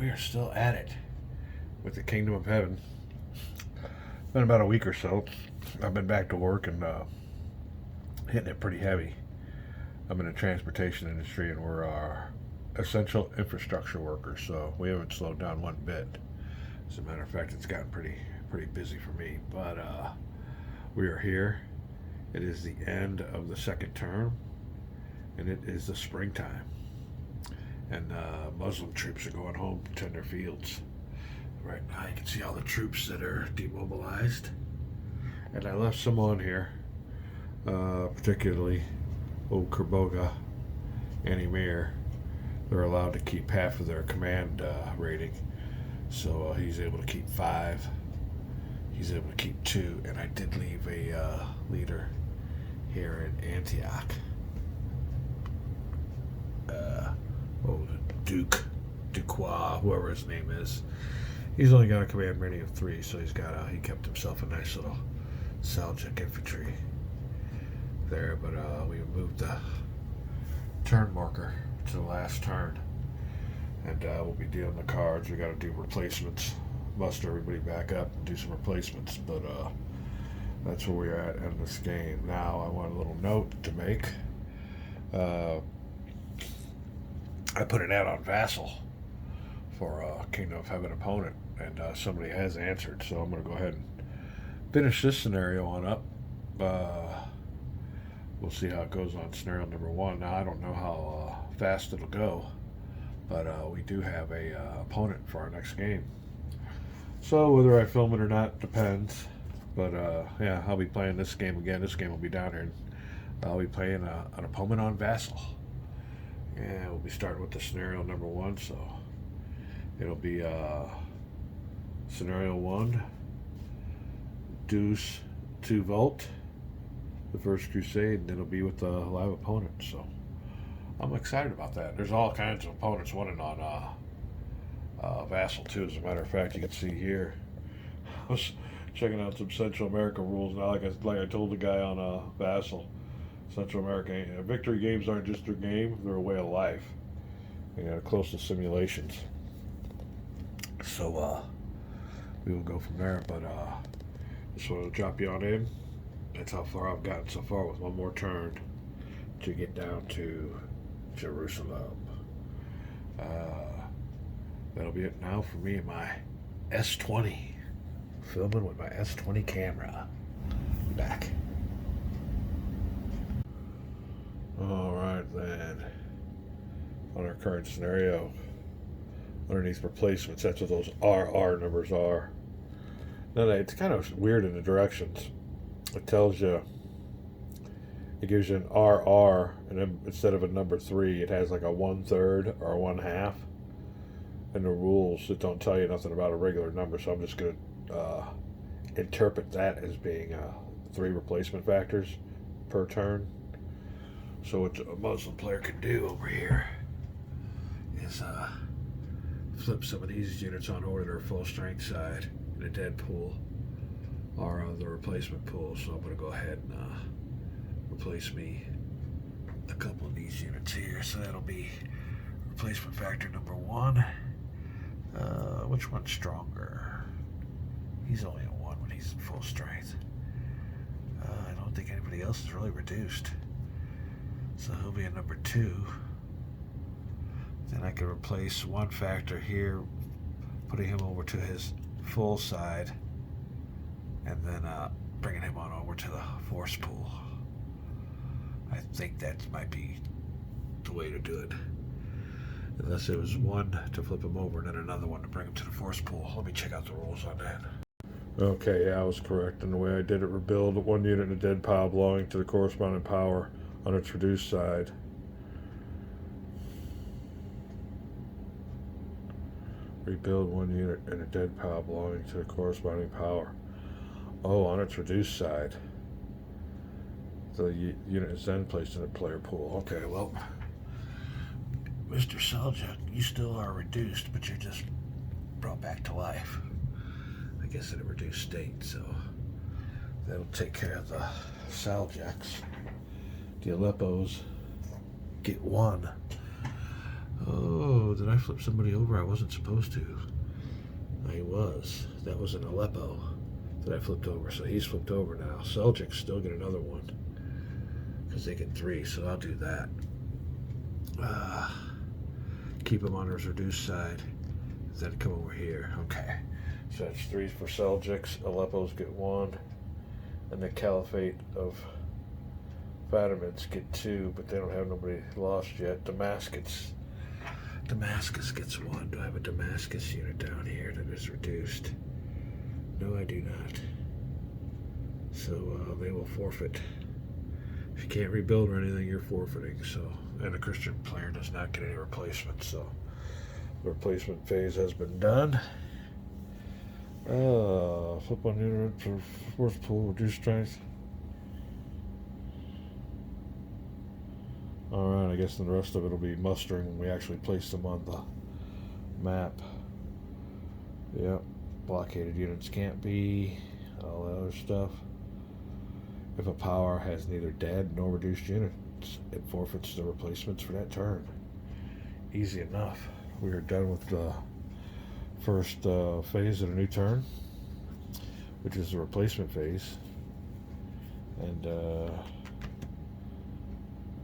we are still at it with the Kingdom of Heaven. Been about a week or so. I've been back to work and hitting it pretty heavy. I'm in the transportation industry and we're essential infrastructure workers, so we haven't slowed down one bit. As a matter of fact, it's gotten pretty busy for me. But we are here. It is the end of the second term, and it is the springtime. And Muslim troops are going home to tend their fields. Right now, you can see all the troops that are demobilized. And I left some on here, particularly old Kerboga and Emir. They're allowed to keep half of their command rating. So he's able to keep 5. He's able to keep 2. And I did leave a leader here in Antioch. The Duquois, whoever his name is. He's only got a command rating of 3, so he kept himself a nice little Seljuk infantry there. But we moved the turn marker to the last turn, and we'll be dealing the cards. We got to do replacements, muster everybody back up, and do some replacements. But that's where we're at in this game. Now I want a little note to make. I put an ad on Vassal for a Kingdom of Heaven opponent, and somebody has answered, so I'm going to go ahead and finish this scenario on up. We'll see how it goes on scenario number 1. Now, I don't know how fast it'll go, but we do have a opponent for our next game. So whether I film it or not depends. But yeah, I'll be playing this game again. This game will be down here, and I'll be playing an opponent on Vassal. And we'll be starting with the scenario number 1, so it'll be scenario 1, Deuce 2 Volt, the First Crusade, and it'll be with the live opponent. So I'm excited about that. There's all kinds of opponents winning on Vassal too. As a matter of fact, you can see here. I was checking out some Central America rules now. Like I told the guy on Vassal. Central America victory games aren't just a game; they're a way of life. They got close to simulations. So we will go from there. But just want to drop you on in. That's how far I've gotten so far with one more turn to get down to Jerusalem. That'll be it now for me and my S20. Filming with my S20 camera. Back. Alright then, on our current scenario, underneath replacements, that's what those RR numbers are. Now it's kind of weird in the directions. It tells you, it gives you an RR, and then instead of a number 3, it has like a 1/3 or a 1/2. And the rules, it don't tell you nothing about a regular number, so I'm just going to interpret that as being 3 replacement factors per turn. So what a Muslim player can do over here is flip some of these units on over to their full strength side in a dead pool or the replacement pool. So I'm going to go ahead and replace me a couple of these units here. So that'll be replacement factor number 1. Which one's stronger? He's only a 1 when he's in full strength. I don't think anybody else is really reduced. So he'll be a number 2. Then I can replace one factor here, putting him over to his full side, and then bringing him on over to the force pool. I think that might be the way to do it. Unless it was one to flip him over and then another one to bring him to the force pool. Let me check out the rules on that. Okay, yeah, I was correct in the way I did it. Rebuild 1 unit in a dead pile belonging to the corresponding power on its reduced side. Rebuild 1 unit in a dead pile belonging to the corresponding power. Oh, on its reduced side. The unit is then placed in a player pool. Okay, well, Mr. Seljuk, you still are reduced, but you're just brought back to life. I guess in a reduced state, so that'll take care of the Seljuks. The Aleppos get 1. Oh, did I flip somebody over I wasn't supposed to? I was. That was in Aleppo that I flipped over. So he's flipped over now. Seljuks still get another one because they get 3. So I'll do that. Keep him on his reduced side. Then come over here. Okay. So that's 3 for Seljuks. Aleppos get 1. And the Caliphate of Fatimids get 2, but they don't have nobody lost yet. Damascus gets 1. Do I have a Damascus unit down here that is reduced? No, I do not. So they will forfeit. If you can't rebuild or anything, you're forfeiting. So, and a Christian player does not get any replacements. So the replacement phase has been done. Flip on unit for force pool, reduce strength. Alright, I guess then the rest of it will be mustering when we actually place them on the map. Yep, blockaded units can't be, all that other stuff. If a power has neither dead nor reduced units, it forfeits the replacements for that turn. Easy enough. We are done with the first phase of a new turn, which is the replacement phase. And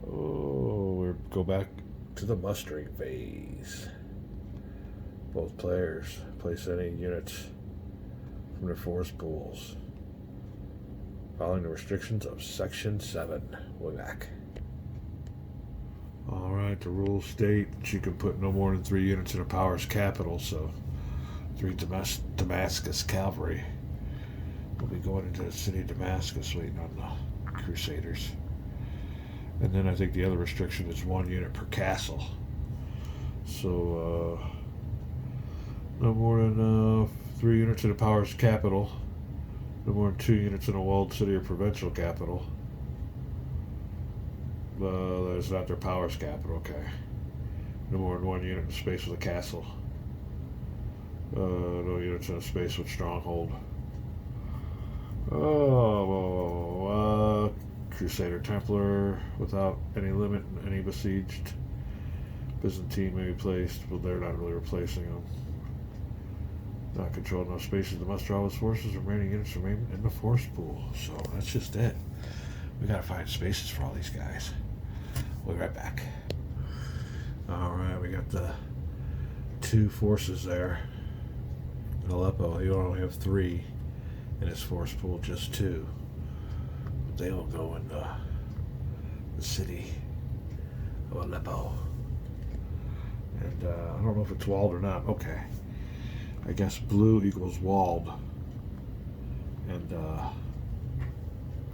we go back to the mustering phase. Both players place any units from their force pools following the restrictions of Section 7. We're back. Alright, the rules state that you can put no more than 3 units in a power's capital, so 3 Damascus cavalry will be going into the city of Damascus waiting on the Crusaders. And then I think the other restriction is 1 unit per castle. So no more than 3 units in a power's capital. No more than 2 units in a walled city or provincial capital. That's not their power's capital, okay. No more than 1 unit in space with a castle. No units in a space with stronghold. Crusader Templar without any limit, any besieged. Byzantine may be placed, but they're not really replacing them. Not controlled enough spaces to muster all his forces. Remaining units remain in the force pool. So that's just it. We gotta find spaces for all these guys. We'll be right back. Alright, we got the 2 forces there. In Aleppo, he only have 3 in his force pool, just 2. But they will go in the city of Aleppo. And I don't know if it's walled or not. Okay. I guess blue equals walled. And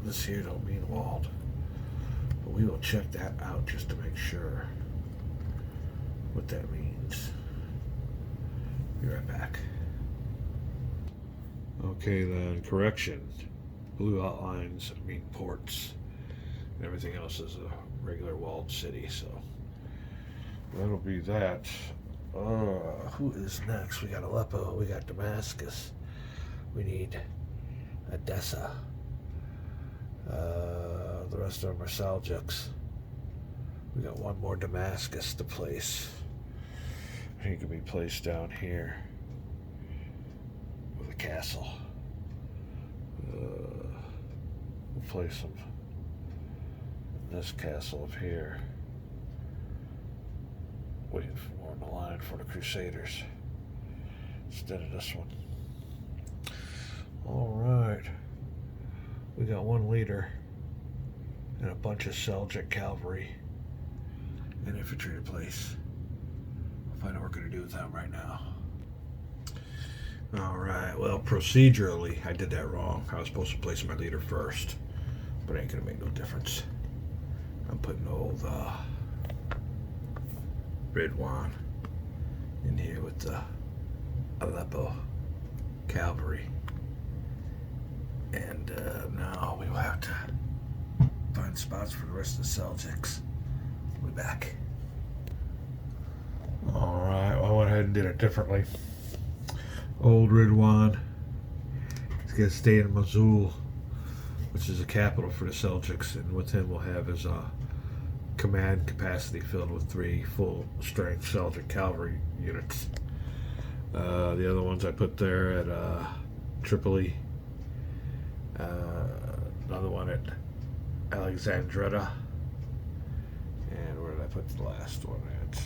this here don't mean walled. But we will check that out just to make sure what that means. Be right back. Okay then, correction. Blue outlines mean ports. And everything else is a regular walled city, so that'll be that. Who is next? We got Aleppo, we got Damascus. We need Edessa. The rest of them are Seljuks. We got 1 more Damascus to place. He can be placed down here with a castle. We'll place him in this castle up here, waiting for more in the line for the Crusaders instead of this one. Alright, we got 1 leader and a bunch of Seljuk cavalry and infantry to place. We'll find out what we're going to do with them right now. Alright, well, procedurally I did that wrong. I was supposed to place my leader first, but it ain't going to make no difference. I'm putting old Ridwan in here with the Aleppo cavalry. And now we will have to find spots for the rest of the Seljuks. We'll be back. Alright, well, I went ahead and did it differently. Old Ridwan is going to stay in Mosul, which is the capital for the Seljuks, and with him we'll have his command capacity filled with 3 full-strength Seljuk cavalry units. The other ones I put there at Tripoli, another one at Alexandretta, and where did I put the last one at?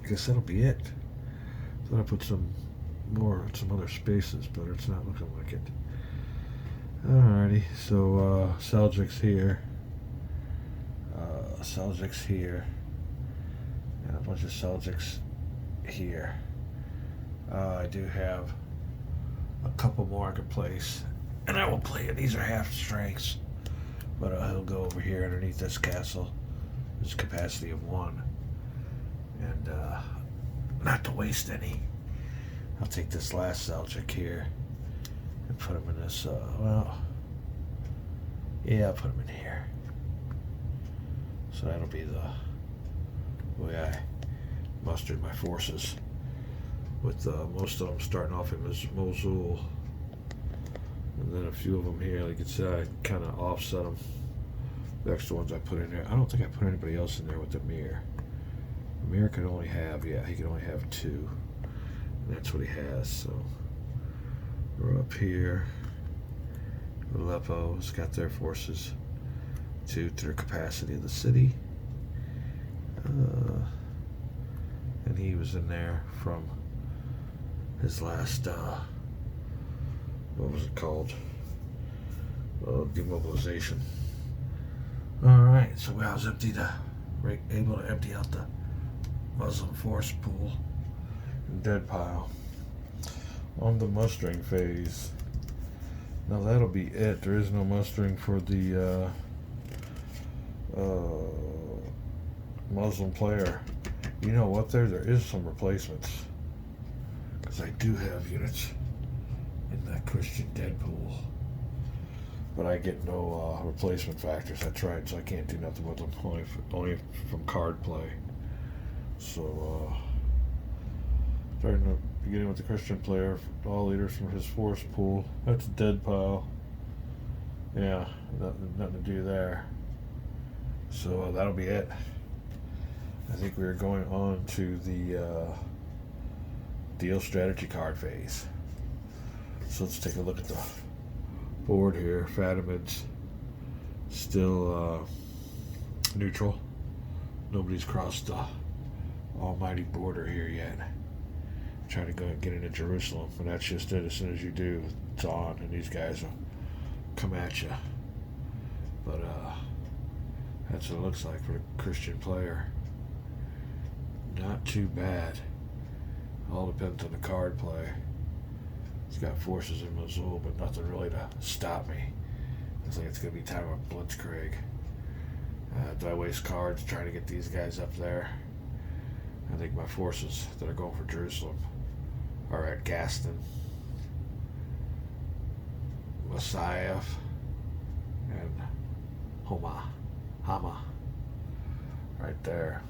I guess that'll be it. Then I put some other spaces, but it's not looking like it. Alrighty, so Seljuks here, and a bunch of Seljuks here. I do have a couple more I could place, and I will play it. These are half strengths, but he'll go over here underneath this castle. There's a capacity of 1, and not to waste any, I'll take this last Seljuk here and put him in this, I'll put him in here. So that'll be the way I mustered my forces, with most of them starting off in Mosul, and then a few of them here. Like you said, I kind of offset them. The extra ones I put in there. I don't think I put anybody else in there with the Mir. Mir could only have, he could only have 2. And that's what he has, so we're up here. Aleppo's got their forces to their capacity of the city. And he was in there from his last, what was it called? Demobilization. Alright, so I was able to empty out the Muslim force pool and dead pile. On the mustering phase, now that'll be it. There is no mustering for the Muslim player. You know what, there is some replacements, because I do have units in that Christian dead pool, but I get no replacement factors. I tried, so I can't do nothing with them, only from card play. So starting to beginning with the Christian player, all leaders from his force pool. That's a dead pile. Yeah, nothing to do there. So that'll be it. I think we're going on to the deal strategy card phase. So let's take a look at the board here. Fatimid's still neutral. Nobody's crossed the almighty border here yet. Trying to go and get into Jerusalem, and that's just it. As soon as you do, it's on, and these guys will come at you. But that's what it looks like for the Christian player. Not too bad. All depends on the card play. He's got forces in Mosul, but nothing really to stop me. Looks like it's going to be time of Blitzkrieg. Do I waste cards trying to get these guys up there? I think my forces that are going for Jerusalem are at Gaston, Masyaf, and Hama. Right there.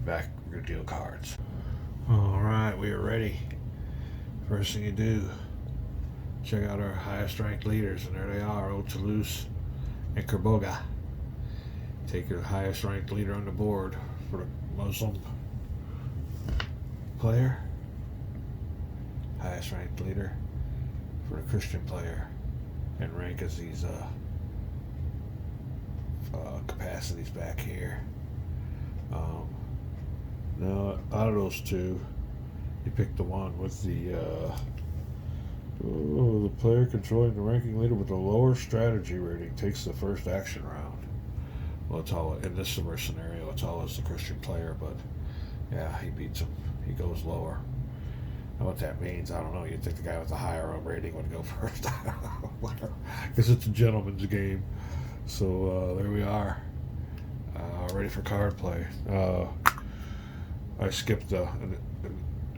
Back, we're going to deal cards. Alright, we are ready. First thing you do, check out our highest ranked leaders, and there they are, Old Toulouse and Kerboga. Take your highest ranked leader on the board for the Muslim player, highest ranked leader for the Christian player, and rank as these capacities back here. Now, out of those two, you pick the one with the player controlling the ranking leader with the lower strategy rating takes the first action round. Well, it's all in this similar scenario. It's always the Christian player, but yeah, he beats him. He goes lower. Now, what that means, I don't know. You'd think the guy with the higher rating would go first. I don't know, because it's a gentleman's game. So there we are, ready for card play. I skipped the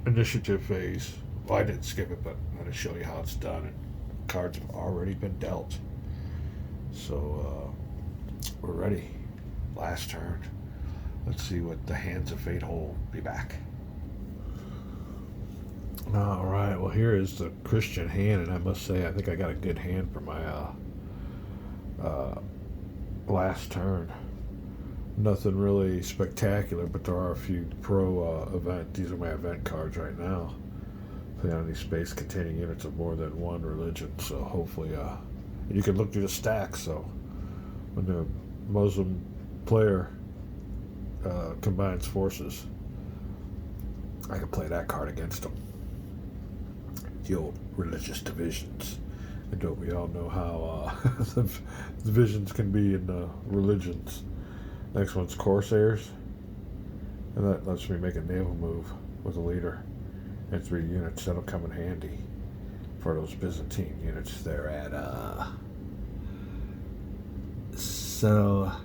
initiative phase. Well, I didn't skip it, but I'm going to show you how it's done. And cards have already been dealt. So we're ready. Last turn. Let's see what the Hands of Fate hold. Be back. All right, well, here is the Christian hand, and I must say, I think I got a good hand for my uh, last turn. Nothing really spectacular, but there are a few pro event. These are my event cards right now. Play on any space containing units of more than one religion. So hopefully, and you can look through the stacks. So when the Muslim player combines forces, I can play that card against them. The old religious divisions. And don't we all know how the divisions can be in religions? Next one's Corsairs, and that lets me make a naval move with a leader and 3 units. That'll come in handy for those Byzantine units there at Seleucia.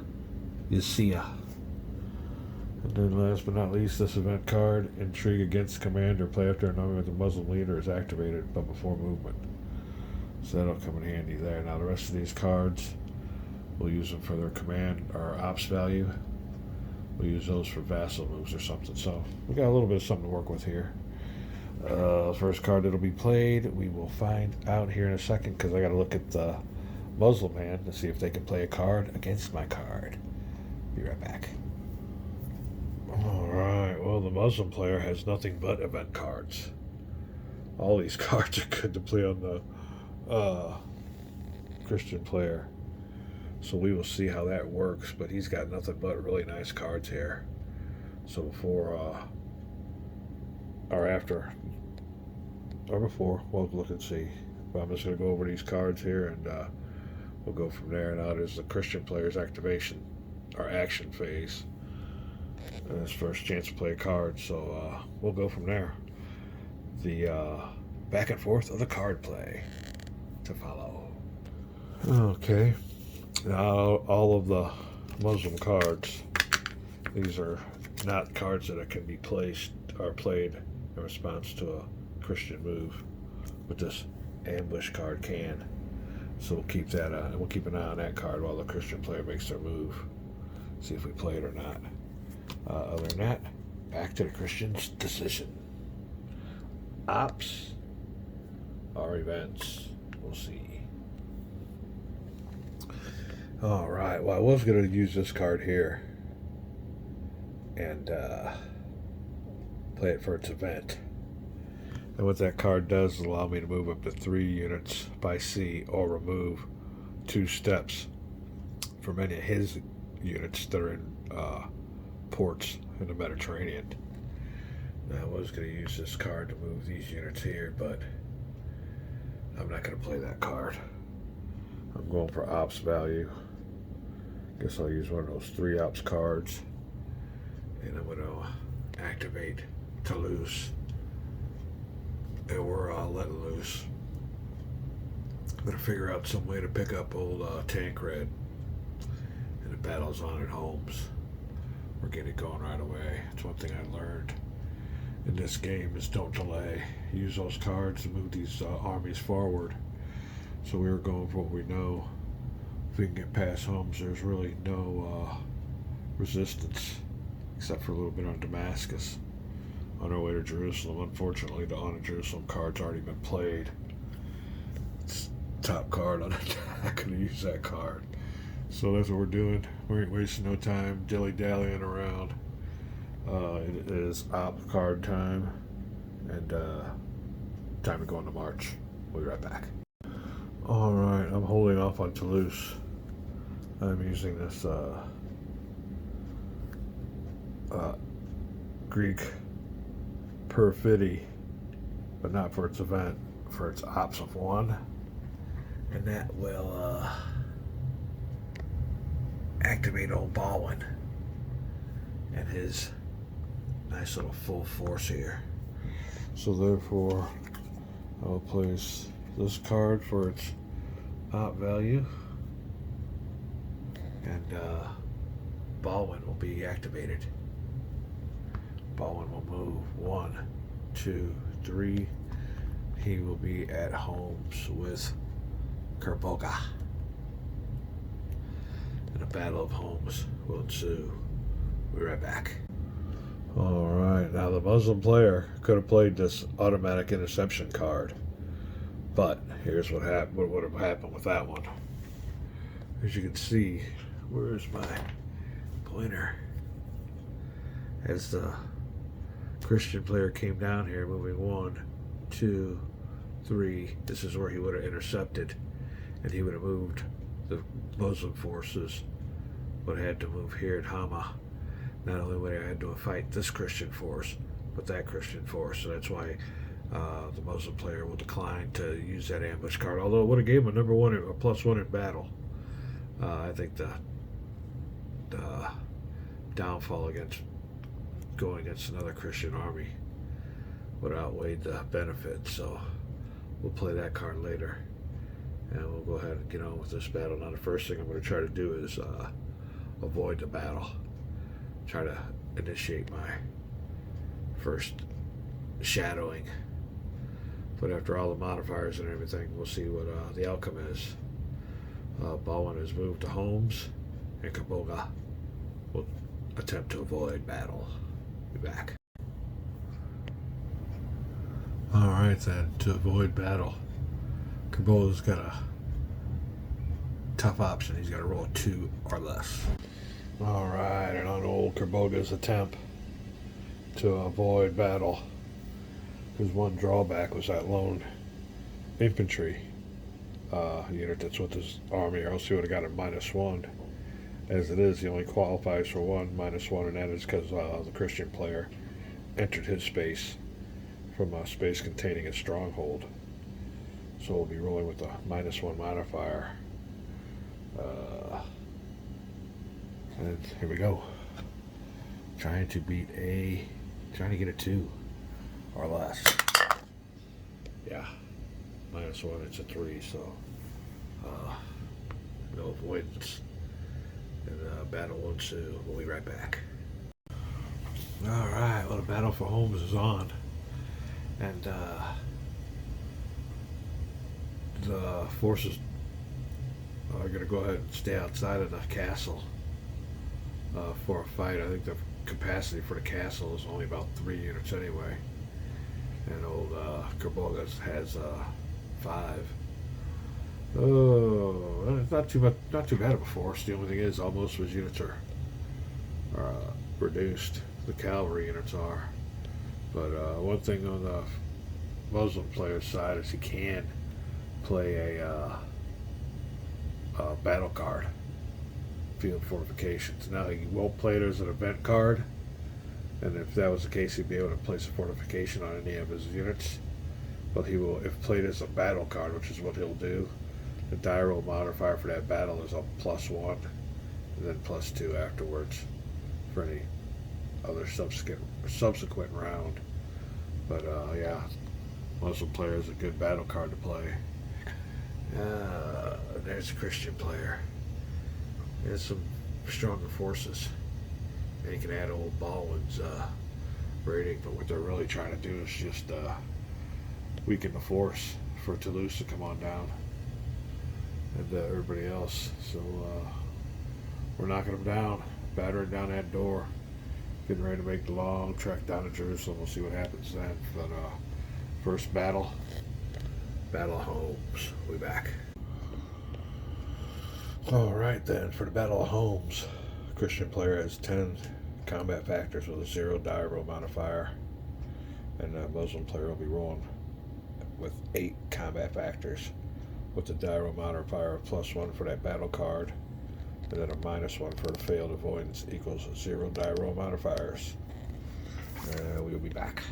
And then last but not least, this event card, Intrigue against Commander. Play after an army with a Muslim leader is activated, but before movement. So that'll come in handy there. Now the rest of these cards, we'll use them for their command or ops value. We'll use those for vassal moves or something. So we got a little bit of something to work with here. First card that'll be played, we will find out here in a second, because I got to look at the Muslim hand to see if they can play a card against my card. Be right back. Alright, well, the Muslim player has nothing but event cards. All these cards are good to play on the Christian player. So we will see how that works, but he's got nothing but really nice cards here. So before, or after, or before, we'll look and see. But I'm just going to go over these cards here, and we'll go from there. Now there's the Christian player's activation, or action phase. And his first chance to play a card, so we'll go from there. The back and forth of the card play to follow. Okay. Now, all of the Muslim cards, these are not cards that can be placed or played in response to a Christian move, but this ambush card can. So we'll keep that and we'll keep an eye on that card while the Christian player makes their move. See if we play it or not. Other than that, back to the Christian's decision. Ops or events, we'll see. Alright, well, I was going to use this card here and play it for its event. And what that card does is allow me to move up to 3 units by sea or remove 2 steps from any of his units that are in ports in the Mediterranean. Now, I was going to use this card to move these units here, but I'm not going to play that card. I'm going for ops value. Guess I'll use one of those 3 ops cards, and I'm going to activate Toulouse, and we're letting loose. I'm going to figure out some way to pick up old Tancred, and the battle's on at Holmes. We're getting it going right away. It's one thing I learned in this game is don't delay. Use those cards to move these armies forward. So we were going for what we know. If we can get past Homs, there's really no resistance, except for a little bit on Damascus. On our way to Jerusalem, unfortunately, the On to Jerusalem card's already been played. It's top card on it. I'm not going to use that card. So that's what we're doing. We ain't wasting no time dilly-dallying around. It is op card time, and time to go into March. We'll be right back. Alright, I'm holding off on Toulouse. I'm using this Greek perfidy, but not for its event, for its ops of 1. And that will activate old Baldwin and his nice little full force here. So therefore, I'll place this card for its op value, and Baldwin will be activated. Baldwin will move 1, 2, 3. He will be at Holmes with Kerboga, and a battle of Holmes will ensue. We'll be right back. Alright, now the Muslim player could have played this automatic interception card. But here's what happened. What would have happened with that one? As you can see, where's my pointer? As the Christian player came down here, moving 1, 2, 3. This is where he would have intercepted, and he would have moved. The Muslim forces would have had to move here at Hama. Not only would I had to fight this Christian force, but that Christian force. So that's why the Muslim player will decline to use that ambush card. Although it would have gave him a +1 in battle. I think the downfall against going against another Christian army would outweigh the benefit. So we'll play that card later, and we'll go ahead and get on with this battle. Now the first thing I'm going to try to do is avoid the battle. Try to initiate my first shadowing. But after all the modifiers and everything, we'll see what the outcome is. Baldwin has moved to Holmes, and Kaboga will attempt to avoid battle. Be back. Alright then, to avoid battle, Kaboga's got a tough option. He's got to roll 2 or less. Alright, and on old Kaboga's attempt to avoid battle, his one drawback was that lone infantry unit that's with his army, or else he would have got a -1. As it is, he only qualifies for one -1, and that is because the Christian player entered his space from a space containing a stronghold. So we'll be rolling with the -1 modifier. And here we go. Trying to get a 2 or less. Yeah, -1, it's a 3, so no avoidance. And battle will ensue. We'll be right back. Alright, well, the battle for Holmes is on. And the forces are going to go ahead and stay outside of the castle for a fight. I think the capacity for the castle is only about 3 units anyway. And old Kaboga has 5. Oh, it's not too bad of a force. The only thing is, all most of his units are reduced. The cavalry units are. But one thing on the Muslim player's side is he can play a battle card, field fortifications. Now he won't play it as an event card, and if that was the case, he'd be able to place a fortification on any of his units. But he will, if played as a battle card, which is what he'll do. The die roll modifier for that battle is a +1, and then +2 afterwards for any other subsequent round. But yeah, Muslim player is a good battle card to play. There's a Christian player. There's some stronger forces. And you can add old Baldwin's rating, but what they're really trying to do is just weaken the force for Toulouse to come on down, and everybody else. So we're knocking them down, battering down that door, getting ready to make the long trek down to Jerusalem. We'll see what happens then. But first battle of Holmes. We'll be back. Alright then, for the Battle of Holmes, Christian player has 10 combat factors with a 0 die roll modifier, and the Muslim player will be rolling with 8 combat factors with the die roll modifier of +1 for that battle card, and then a -1 for the failed avoidance equals 0 die roll modifiers. We'll be back.